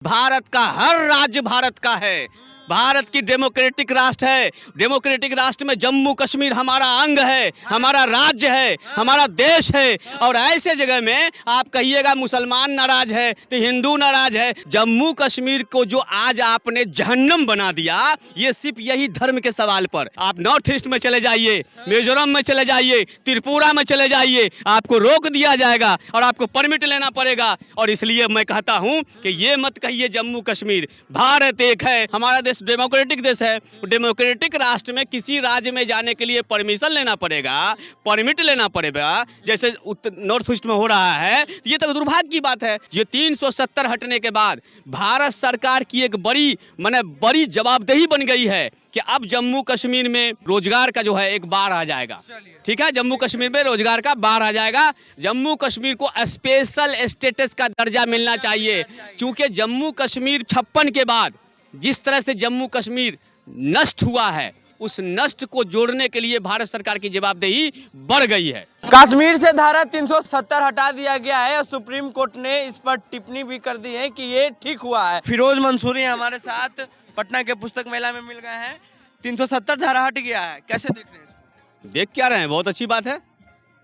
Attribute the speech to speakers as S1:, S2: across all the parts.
S1: भारत का हर राज्य भारत का है। भारत की डेमोक्रेटिक राष्ट्र है। डेमोक्रेटिक राष्ट्र में जम्मू कश्मीर हमारा अंग है, हमारा राज्य है, हमारा देश है। और ऐसे जगह में आप कहिएगा मुसलमान नाराज है तो हिंदू नाराज है। जम्मू कश्मीर को जो आज आपने जहन्नम बना दिया, ये सिर्फ यही धर्म के सवाल पर। आप नॉर्थ ईस्ट में चले जाइए, मिजोरम में चले जाइए, त्रिपुरा में चले जाइए, आपको रोक दिया जाएगा और आपको परमिट लेना पड़ेगा। और इसलिए मैं कहता हूं कि ये मत कहिए जम्मू कश्मीर, भारत एक है। हमारा देश डेमोक्रेटिक देश है। डेमोक्रेटिक राष्ट्र में किसी राज्य में जाने के लिए परमिशन लेना पड़ेगा, परमिट लेना पड़ेगा, जैसे नॉर्थ ईस्ट में हो रहा है। ये तो दुर्भाग्य की बात है। ये 370 हटने के बाद भारत सरकार की एक बड़ी जवाबदेही बन गई है कि अब जम्मू कश्मीर में रोजगार का जो है एक बाढ़ आ जाएगा। ठीक है, जम्मू कश्मीर में रोजगार का बाढ़ आ जाएगा। जम्मू कश्मीर को स्पेशल स्टेटस का दर्जा मिलना चाहिए, क्योंकि जम्मू कश्मीर 56 के बाद जिस तरह से जम्मू कश्मीर नष्ट हुआ है, उस नष्ट को जोड़ने के लिए भारत सरकार की जवाबदेही बढ़ गई है।
S2: कश्मीर से धारा 370 हटा दिया गया है और सुप्रीम कोर्ट ने इस पर टिप्पणी भी कर दी है कि ये ठीक हुआ है। फिरोज मंसूरी हमारे साथ पटना के पुस्तक मेला में मिल गए हैं। 370 धारा हट गया है, कैसे देख रहे हैं?
S1: देख क्या रहे हैं, बहुत अच्छी बात है,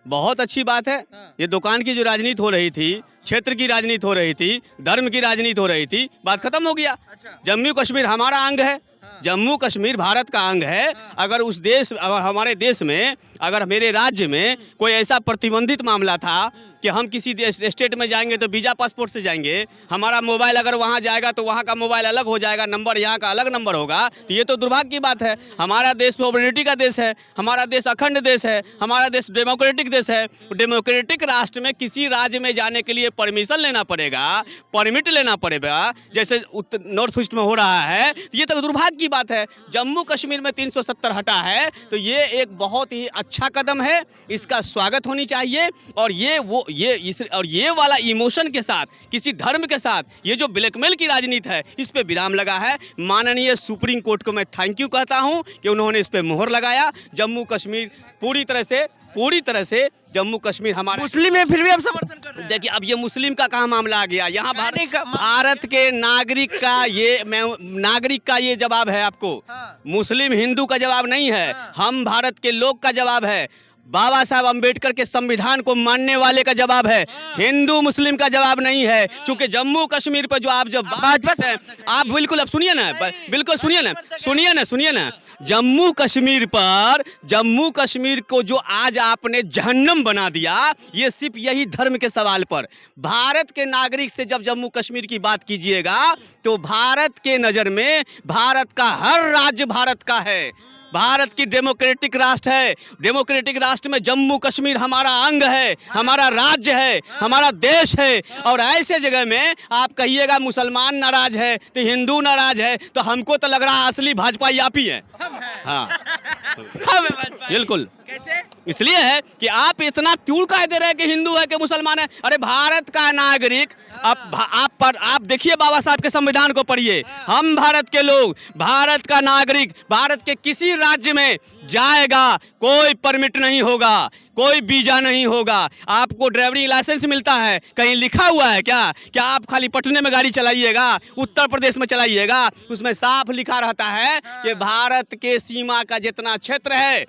S1: बहुत अच्छी बात है। ये दुकान की जो राजनीति हो रही थी, क्षेत्र की राजनीति हो रही थी, धर्म की राजनीति हो रही थी, बात खत्म हो गया। जम्मू कश्मीर हमारा अंग है, जम्मू कश्मीर भारत का अंग है। अगर उस देश, हमारे देश में, अगर मेरे राज्य में कोई ऐसा प्रतिबंधित मामला था कि हम किसी स्टेट में जाएंगे तो वीजा पासपोर्ट से जाएंगे, हमारा मोबाइल अगर वहाँ जाएगा तो वहाँ का मोबाइल अलग हो जाएगा, नंबर यहाँ का अलग नंबर होगा, तो ये तो दुर्भाग्य की बात है। हमारा देश सॉवरेनिटी का देश है, हमारा देश अखंड देश है, हमारा देश डेमोक्रेटिक देश है। डेमोक्रेटिक राष्ट्र में किसी राज्य में जाने के लिए परमिशन लेना पड़ेगा, परमिट लेना पड़ेगा, जैसे नॉर्थ ईस्ट में हो रहा है। ये तो दुर्भाग्य की बात है। जम्मू कश्मीर में 370 हटा है तो ये एक बहुत ही अच्छा कदम है, इसका स्वागत होनी चाहिए। और ये वाला इमोशन के साथ, किसी धर्म के साथ ये जो ब्लैकमेल की राजनीति है, इस पे विराम लगा है। माननीय सुप्रीम कोर्ट को मैं थैंक यू कहता हूं कि उन्होंने इस पे मोहर लगाया। जम्मू कश्मीर पूरी तरह से जम्मू कश्मीर हमारा
S2: मुस्लिम है, फिर भी आप समर्थन कर रहे हैं।
S1: देखिए, अब ये मुस्लिम का कहाँ मामला आ गया? यहाँ भारत के नागरिक का ये जवाब है आपको। मुस्लिम हिंदू का जवाब नहीं है, हम भारत के लोग का जवाब है। बाबा साहब अम्बेडकर के संविधान को मानने वाले का जवाब है, हिंदू मुस्लिम का जवाब नहीं है। क्योंकि जम्मू कश्मीर पर जो आप भाजपा से आप बिल्कुल, अब सुनिए ना, बिल्कुल सुनिए ना। जम्मू कश्मीर को जो आज आपने जहन्नम बना दिया, ये सिर्फ यही धर्म के सवाल पर। भारत के नागरिक से जब जम्मू कश्मीर की बात कीजिएगा तो भारत के नज़र में भारत का हर राज्य भारत का है। भारत की डेमोक्रेटिक राष्ट्र है। डेमोक्रेटिक राष्ट्र में जम्मू कश्मीर हमारा अंग है, हमारा राज्य है, हमारा देश है। और ऐसे जगह में आप कहिएगा मुसलमान नाराज है तो हिंदू नाराज है, तो हमको तो लग रहा है असली भाजपाई आप ही है। हाँ बिल्कुल।
S2: कैसे?
S1: इसलिए है कि आप इतना क्यों कह दे रहे हैं कि हिंदू है कि मुसलमान है? अरे भारत का नागरिक, आप देखिए, बाबा साहब के संविधान को पढ़िए। हम भारत के लोग, भारत का नागरिक भारत के किसी राज्य में जाएगा, कोई परमिट नहीं होगा, कोई वीजा नहीं होगा, आपको ड्राइविंग लाइसेंस मिलता है। कहीं लिखा हुआ है क्या आप खाली पटने में गाड़ी चलाइएगा, उत्तर प्रदेश में चलाइएगा? उसमें साफ लिखा रहता है कि भारत के सीमा का जितना क्षेत्र है,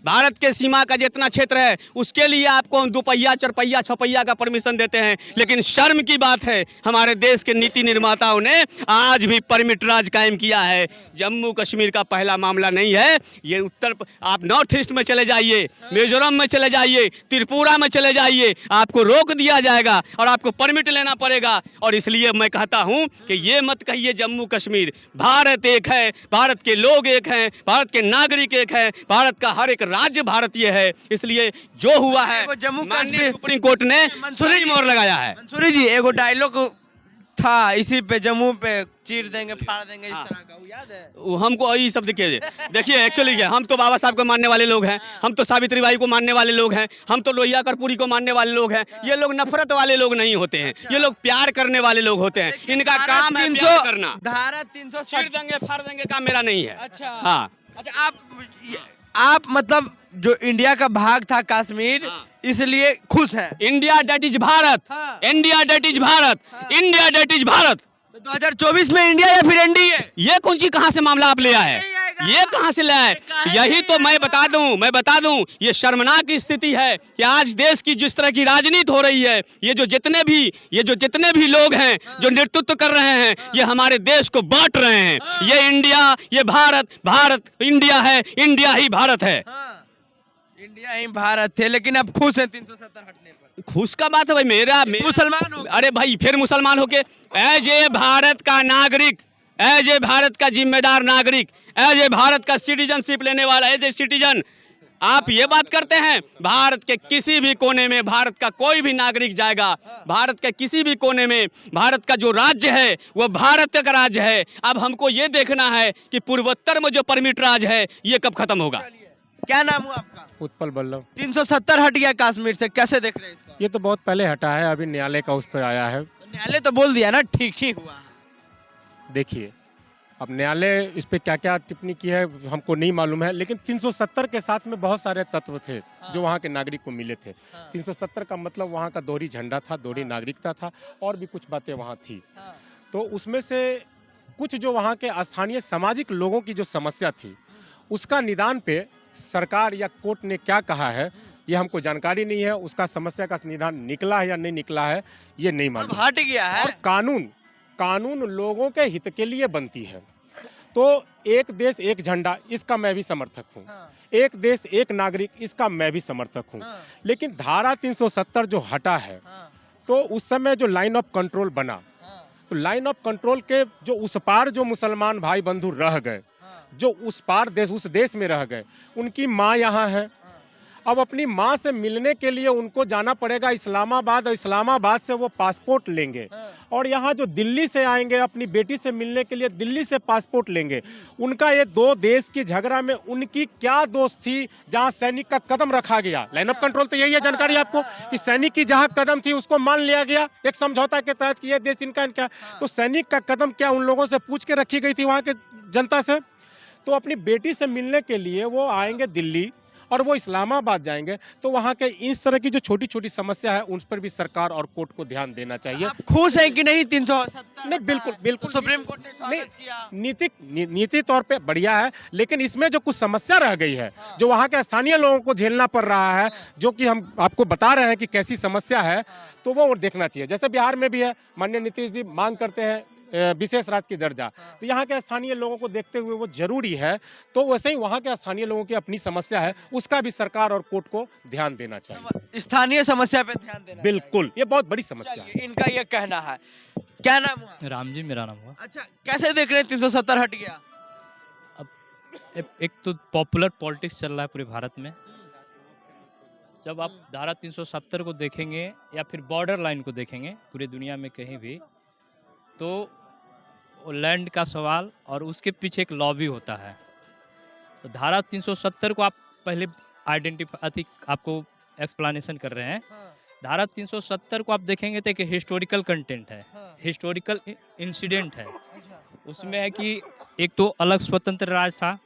S1: भारत के सीमा का जितना क्षेत्र है, उसके लिए आपको हम 2 पहिया 4 पहिया 6 पहिया का परमिशन देते हैं। लेकिन शर्म की बात है, हमारे देश के नीति निर्माताओं ने आज भी परमिट राज कायम किया है। जम्मू कश्मीर का पहला मामला नहीं है ये। आप नॉर्थ ईस्ट में चले जाइए, मिजोरम में चले जाइए, त्रिपुरा में चले जाइए, आपको रोक दिया जाएगा और आपको परमिट लेना पड़ेगा। और इसलिए मैं कहता हूं कि ये मत कहिए जम्मू कश्मीर, भारत एक है, भारत के लोग एक हैं, भारत के नागरिक एक हैं, भारत का हर एक राज्य भारतीय है। इसलिए जो हुआ है,
S2: जम्मू कश्मीर
S1: सुप्रीम कोर्ट ने मोहर लगाया है।
S2: मंसूरी जी, एगो डायलॉग था इसी पे, जम्मू पे चीर देंगे, फाड़ देंगे, इस तरह का, वो याद है?
S1: वो हमको यही सब देखिए एक्चुअली क्या, हम तो बाबा साहब को मानने वाले लोग हैं, हम तो सावित्रीबाई को मानने वाले लोग हैं, हम तो लोहिया कर्पूरी को मानने वाले लोग हैं। ये लोग नफरत वाले लोग नहीं होते हैं, ये लोग प्यार करने वाले लोग होते हैं। इनका काम है प्यार करना।
S2: धारा 300
S1: चीर देंगे, फाड़ देंगे काम मेरा नहीं है।
S2: अच्छा,
S1: हाँ।
S2: अच्छा, आप मतलब जो इंडिया का भाग था कश्मीर, इसलिए खुश है?
S1: India that is Bharat, India that is Bharat, India that is Bharat.
S2: 2024 में इंडिया या फिर एनडीए?
S1: ये कौन सी कहां से मामला आप ले आए? ये कहां से ले आए? यही तो मैं बता दूं ये शर्मनाक स्थिति है कि आज देश की जिस तरह की राजनीति हो रही है, ये जो जितने भी लोग हैं जो नेतृत्व कर रहे हैं, ये हमारे देश को बांट रहे हैं। ये इंडिया, ये भारत इंडिया है, इंडिया ही भारत है।
S2: इंडिया ही भारत थे, लेकिन अब खुश हैं 370 हटने पर?
S1: खुश का बात है भाई, मेरा
S2: मुसलमान हो गए।
S1: अरे भाई फिर मुसलमान होके एज ए भारत का नागरिक, एज ए भारत का जिम्मेदार नागरिक, एज ए भारत का सिटीजनशिप लेने वाला, एज ए सिटीजन आप ये बात करते हैं। भारत के किसी भी कोने में भारत का कोई भी नागरिक जाएगा, भारत के किसी भी कोने में भारत का जो राज्य है वो भारत का राज्य है। अब हमको ये देखना है कि पूर्वोत्तर में जो परमिट राज है ये कब खत्म होगा।
S2: क्या नाम हुआ आपका?
S3: उत्पल बल्लभ।
S2: 370 हट गया कश्मीर से, कैसे देख रहे हैं इसको?
S3: ये तो बहुत पहले हटा है, अभी न्यायालय का उस पर आया है।
S2: न्यायालय तो बोल दिया ना ठीक ही हुआ है।
S3: देखिए अब न्यायालय इस पे क्या क्या टिप्पणी की है हमको नहीं मालूम है, लेकिन 370 के साथ में बहुत सारे तत्व थे जो वहाँ के नागरिक को मिले थे। 370 का मतलब वहाँ का दोहरी झंडा था, दोहरी नागरिकता था, और भी कुछ बातें वहाँ थी। तो उसमें से कुछ जो वहाँ के स्थानीय सामाजिक लोगों की जो समस्या थी उसका निदान पे सरकार या कोर्ट ने क्या कहा है ये हमको जानकारी नहीं है। उसका समस्या का निदान निकला है या नहीं निकला है ये नहीं मालूम।
S2: हट गया है।
S3: और कानून लोगों के हित के लिए बनती है। तो एक देश एक झंडा, इसका मैं भी समर्थक हूँ। एक देश एक नागरिक, इसका मैं भी समर्थक हूँ। लेकिन धारा 370 जो हटा है तो उस समय जो लाइन ऑफ कंट्रोल बना, तो लाइन ऑफ कंट्रोल के जो उस पार जो मुसलमान भाई बंधु रह गए, जो उस पार देश उस देश में रह गए, उनकी माँ यहाँ है। अब अपनी माँ से मिलने के लिए उनको जाना पड़ेगा इस्लामाबाद, और इस्लामाबाद से वो पासपोर्ट लेंगे, और यहाँ जो दिल्ली से आएंगे अपनी बेटी से मिलने के लिए दिल्ली से पासपोर्ट लेंगे। उनका ये दो देश की झगड़ा में उनकी क्या दोस्त थी जहाँ सैनिक का कदम रखा गया। लाइन ऑफ कंट्रोल तो यही है जानकारी आपको कि सैनिक की जहाँ कदम थी उसको मान लिया गया एक समझौता के तहत कि ये देश इनका। तो सैनिक का कदम क्या उन लोगों से पूछ के रखी गई थी वहाँ के जनता से? तो अपनी बेटी से मिलने के लिए वो आएंगे दिल्ली और वो इस्लामाबाद जाएंगे। तो वहाँ के इस तरह की जो छोटी छोटी समस्या है उन पर भी सरकार और कोर्ट को ध्यान देना चाहिए।
S2: आप खुश हैं कि नहीं 370?
S3: नहीं, बिल्कुल
S2: सुप्रीम कोर्ट ने स्वागत किया।
S3: नीति तौर पे बढ़िया है, लेकिन इसमें जो कुछ समस्या रह गई है जो वहाँ के स्थानीय लोगों को झेलना पड़ रहा है, जो कि हम आपको बता रहे हैं कि कैसी समस्या है, तो वो देखना चाहिए। जैसे बिहार में भी है, माननीय नीतीश जी मांग करते हैं विशेष राज्य की दर्जा, तो यहाँ के स्थानीय लोगों को देखते हुए वो जरूरी है। तो वैसे ही वहाँ के स्थानीय लोगों की अपनी समस्या है, उसका भी सरकार और कोर्ट को ध्यान देना चाहिए।
S2: स्थानीय समस्या पे ध्यान देना
S3: बिल्कुल, ये बहुत बड़ी समस्या है।
S2: इनका ये कहना है। क्या नाम हुआ?
S4: राम जी मेरा नाम हुआ।
S2: अच्छा, कैसे देख रहे हैं 370 हट गया?
S4: अब एक तो पॉपुलर पॉलिटिक्स चल रहा है पूरे भारत में। जब आप धारा 370 को देखेंगे या फिर बॉर्डर लाइन को देखेंगे पूरी दुनिया में कहीं भी, तो लैंड का सवाल और उसके पीछे एक लॉबी होता है। तो धारा 370 को आप पहले आइडेंटिफाई आपको एक्सप्लेनेशन कर रहे हैं। धारा 370 को आप देखेंगे तो एक हिस्टोरिकल कंटेंट है, हिस्टोरिकल इंसिडेंट है। उसमें है कि एक तो अलग स्वतंत्र राज्य था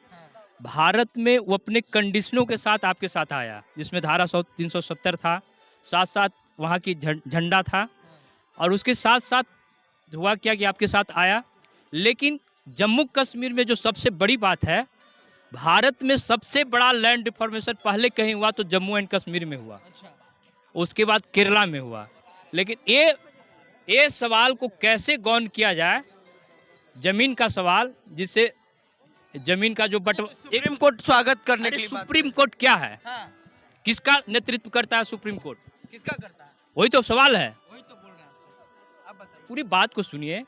S4: भारत में, वो अपने कंडीशनों के साथ आपके साथ आया, जिसमें धारा 370 था, साथ साथ वहाँ की झंडा था, और उसके साथ साथ हुआ क्या कि आपके साथ आया। लेकिन जम्मू कश्मीर में जो सबसे बड़ी बात है, भारत में सबसे बड़ा लैंड डिफॉर्मेशन पहले कहीं हुआ तो जम्मू एंड कश्मीर में हुआ। उसके बाद केरला में हुआ। लेकिन ये सवाल को कैसे गौन किया जाए, जमीन का सवाल, जिससे जमीन का जो
S2: सुप्रीम कोर्ट स्वागत करने के लिए
S4: सुप्रीम कोर्ट क्या है? किसका नेतृत्व करता है सुप्रीम कोर्ट?
S2: किसका करता है?
S4: वही तो सवाल है।
S2: वही तो बोल रहे हैं आपसे। अब बताइए
S4: पूरी बात को सुनिए।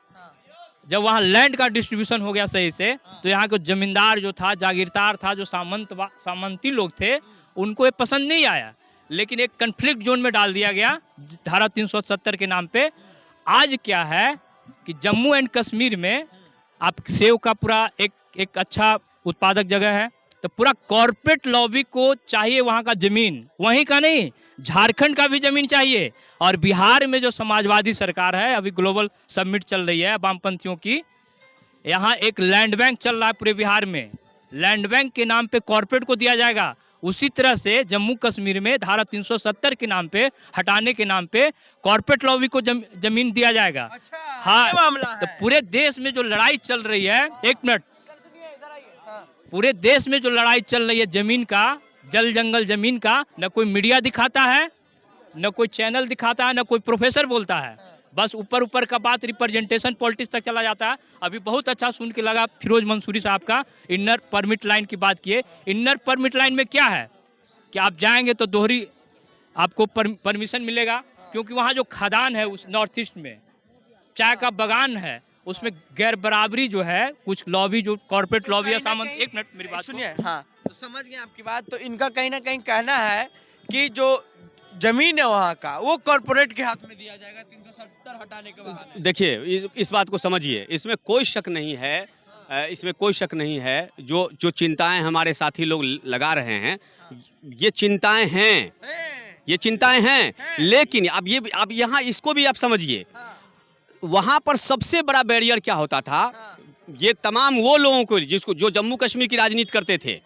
S4: जब वहाँ लैंड का डिस्ट्रीब्यूशन हो गया सही से, तो यहाँ के जमींदार जो था, जागीरदार था, जो सामंती लोग थे, उनको ये पसंद नहीं आया। लेकिन एक कन्फ्लिक्ट जोन में डाल दिया गया धारा 370 के नाम पे। आज क्या है कि जम्मू एंड कश्मीर में आप सेव का पूरा एक अच्छा उत्पादक जगह है, तो पूरा कॉर्पोरेट लॉबी को चाहिए वहाँ का जमीन, वहीं का नहीं, झारखंड का भी जमीन चाहिए। और बिहार में जो समाजवादी सरकार है, अभी ग्लोबल समिट चल रही है वामपंथियों की, यहाँ एक लैंड बैंक चल रहा है पूरे बिहार में। लैंड बैंक के नाम पे कॉर्पोरेट को दिया जाएगा, उसी तरह से जम्मू कश्मीर में धारा 370 के नाम पे, हटाने के नाम पे कॉर्पोरेट लॉबी को जमीन दिया जाएगा।
S2: अच्छा,
S4: हाँ,
S2: ये मामला
S4: तो
S2: है।
S4: पूरे देश में जो लड़ाई चल रही है, एक मिनट,
S2: हाँ,
S4: पूरे देश में जो लड़ाई चल रही है जमीन का, जल जंगल जमीन का, न कोई मीडिया दिखाता है, न कोई चैनल दिखाता है, न कोई प्रोफेसर बोलता है। बस ऊपर ऊपर का बात रिप्रेजेंटेशन पॉलिटिक्स तक चला जाता है। अभी बहुत अच्छा सुन के लगा फिरोज मंसूरी साहब का, इनर परमिट लाइन की बात किए। इनर परमिट लाइन में क्या है कि आप जाएंगे तो दोहरी आपको परमिशन मिलेगा, क्योंकि वहाँ जो खदान है उस नॉर्थ ईस्ट में, चाय का बागान है, उसमें गैर बराबरी जो है, कुछ लॉबी जो कॉर्पोरेट लॉबी है, सामंत, एक मिनट मेरी बात
S2: सुनिए। हाँ, तो समझ गए आपकी बात। तो इनका कहीं ना कहीं कहना है कि जो जमीन है वहाँ का, वो कॉर्पोरेट के हाथ में दिया जाएगा 370 हटाने के बहाने।
S1: देखिए इस बात को समझिए, इसमें कोई शक नहीं है, इसमें कोई शक नहीं है। जो चिंताएं हमारे साथी लोग लगा रहे हैं, ये चिंताएं हैं, ये चिंताएं हैं, लेकिन अब यहाँ इसको भी आप समझिए। वहाँ पर सबसे बड़ा बैरियर क्या होता था, ये तमाम वो लोगों को जो जम्मू कश्मीर की राजनीति करते थे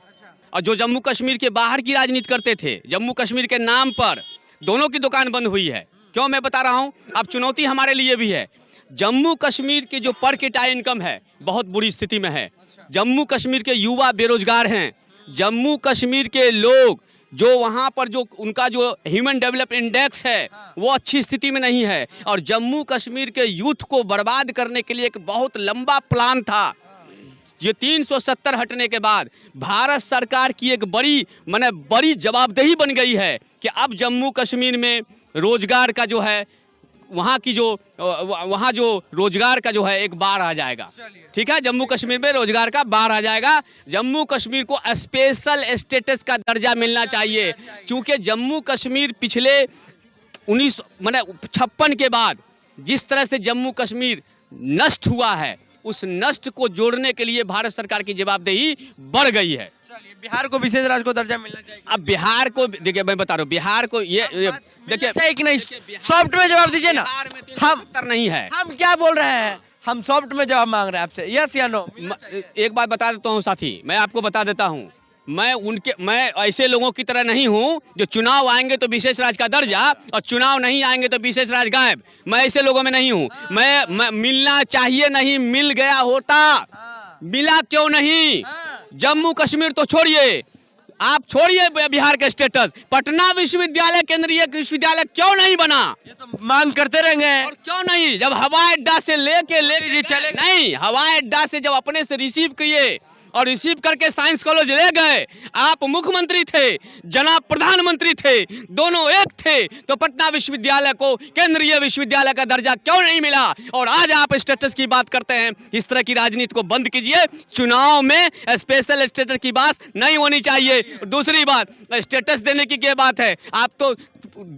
S1: और जो जम्मू कश्मीर के बाहर की राजनीति करते थे, जम्मू कश्मीर के नाम पर दोनों की दुकान बंद हुई है। क्यों मैं बता रहा हूँ, अब चुनौती हमारे लिए भी है। जम्मू कश्मीर की जो पर कैपिटा इनकम है बहुत बुरी स्थिति में है। जम्मू कश्मीर के युवा बेरोजगार हैं। जम्मू कश्मीर के लोग जो वहाँ पर जो उनका जो ह्यूमन डेवलपमेंट इंडेक्स है वो अच्छी स्थिति में नहीं है। और जम्मू कश्मीर के यूथ को बर्बाद करने के लिए एक बहुत लंबा प्लान था। ये 370 हटने के बाद भारत सरकार की एक बड़ी जवाबदेही बन गई है कि अब जम्मू कश्मीर में रोजगार का जो है, वहाँ जो रोजगार का जो है एक बाढ़ आ जाएगा। ठीक है, जम्मू कश्मीर में रोजगार का बाढ़ आ जाएगा। जम्मू कश्मीर को स्पेशल स्टेटस का दर्जा मिलना चाहिए, क्योंकि जम्मू कश्मीर पिछले 1956 के बाद जिस तरह से जम्मू कश्मीर नष्ट हुआ है, उस नष्ट को जोड़ने के लिए भारत सरकार की जवाबदेही बढ़ गई है।
S2: चलिए, बिहार को विशेष राज्य को दर्जा मिलना चाहिए।
S1: अब बिहार को देखिए, मैं बता रहा हूँ, बिहार को ये देखिए
S2: चाहिए कि नहीं, सॉफ्ट में जवाब दीजिए ना।
S1: बिहार में
S2: हम
S1: 370 नहीं है।
S2: हम क्या बोल रहे हैं, हम सॉफ्ट में जवाब मांग रहे हैं आपसे, यस या नो।
S1: एक बात बता देता हूँ साथी, मैं आपको बता देता हूँ, मैं ऐसे लोगों की तरह नहीं हूँ जो चुनाव आएंगे तो विशेष राज्य का दर्जा और चुनाव नहीं आएंगे तो विशेष राज्य गायब। मैं ऐसे लोगों में नहीं हूँ। मैं मिलना चाहिए, नहीं मिल गया होता, मिला क्यों नहीं। जम्मू कश्मीर तो छोड़िए, आप छोड़िए बिहार का स्टेटस, पटना विश्वविद्यालय केंद्रीय विश्वविद्यालय क्यों नहीं बना?
S2: ये तो मांग करते रहेंगे।
S1: और क्यों नहीं, जब हवाई अड्डा से लेके चले नहीं, हवाई अड्डा से जब अपने से रिसीव किए और रिसीव करके साइंस कॉलेज ले गए, आप मुख्यमंत्री थे, जनाब प्रधानमंत्री थे, दोनों एक थे, तो पटना विश्वविद्यालय को केंद्रीय विश्वविद्यालय का दर्जा क्यों नहीं मिला? और आज आप स्टेटस की बात करते हैं। इस तरह की राजनीति को बंद कीजिए। चुनाव में स्पेशल स्टेटस की बात नहीं होनी चाहिए। दूसरी बात, स्टेटस देने की क्या बात है, आप तो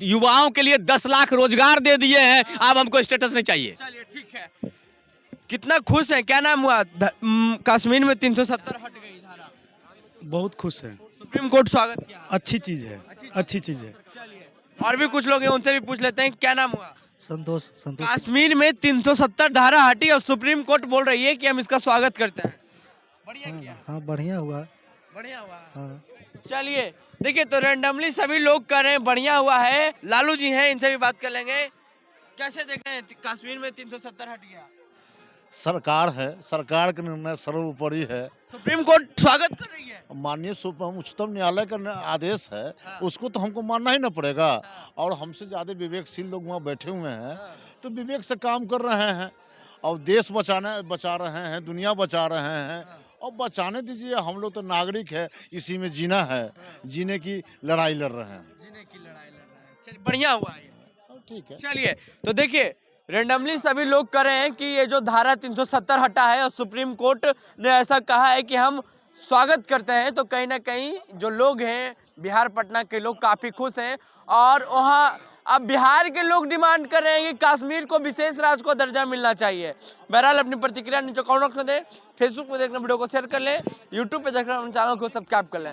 S1: युवाओं के लिए 10 लाख रोजगार दे दिए हैं, अब हमको स्टेटस नहीं चाहिए।
S2: चलिए ठीक है, कितना खुश है, क्या नाम हुआ, कश्मीर में 370 हट गई धारा?
S5: बहुत खुश हैं।
S2: सुप्रीम कोर्ट स्वागत किया।
S5: अच्छी चीज है, अच्छी चीज है।
S2: चलिए, और भी कुछ लोग हैं, उनसे भी पूछ लेते हैं, क्या नाम हुआ?
S5: संतोष।
S2: कश्मीर में 370 धारा हटी और सुप्रीम कोर्ट बोल रही है कि हम इसका स्वागत करते हैं। बढ़िया किया।
S5: हाँ, बढ़िया हुआ।
S2: बढ़िया हुआ।
S5: हाँ।
S2: चलिए, देखिए, तो रैंडमली सभी लोग कर रहे हैं बढ़िया हुआ है। लालू जी हैं, इनसे भी बात कर लेंगे। कैसे देख रहे हैं, कश्मीर में 370 हट गया?
S6: सरकार है, सरकार का निर्णय सर्वोपरि है।
S2: सुप्रीम कोर्ट स्वागत कर रही है।
S6: माननीय उच्चतम न्यायालय का आदेश है, उसको तो हमको मानना ही ना पड़ेगा। और हमसे ज़्यादा विवेकशील लोग वहाँ बैठे हुए हैं, तो विवेक से काम कर रहे हैं और देश बचा रहे हैं, दुनिया बचा रहे हैं। और बचाने दीजिए, हम लोग तो नागरिक है, इसी में जीना है, जीने की लड़ाई लड़ रहे हैं।
S2: जीने की लड़ाई लड़ रहे हैं। चलिए, बढ़िया हुआ है।
S6: ठीक है।
S2: चलिए, तो देखिए, रेंडमली सभी लोग कर रहे हैं कि ये जो धारा 370 हटा है और सुप्रीम कोर्ट ने ऐसा कहा है कि हम स्वागत करते हैं, तो कहीं ना कहीं जो लोग हैं, बिहार पटना के लोग काफ़ी खुश हैं। और वहाँ अब बिहार के लोग डिमांड कर रहे हैं कि कश्मीर को विशेष राज्य को दर्जा मिलना चाहिए। बहरहाल, अपनी प्रतिक्रिया नीचे कमेंट बॉक्स में दें, फेसबुक में देखना वीडियो को शेयर कर लें, यूट्यूब पे देखना चैनल को सब्सक्राइब कर लें।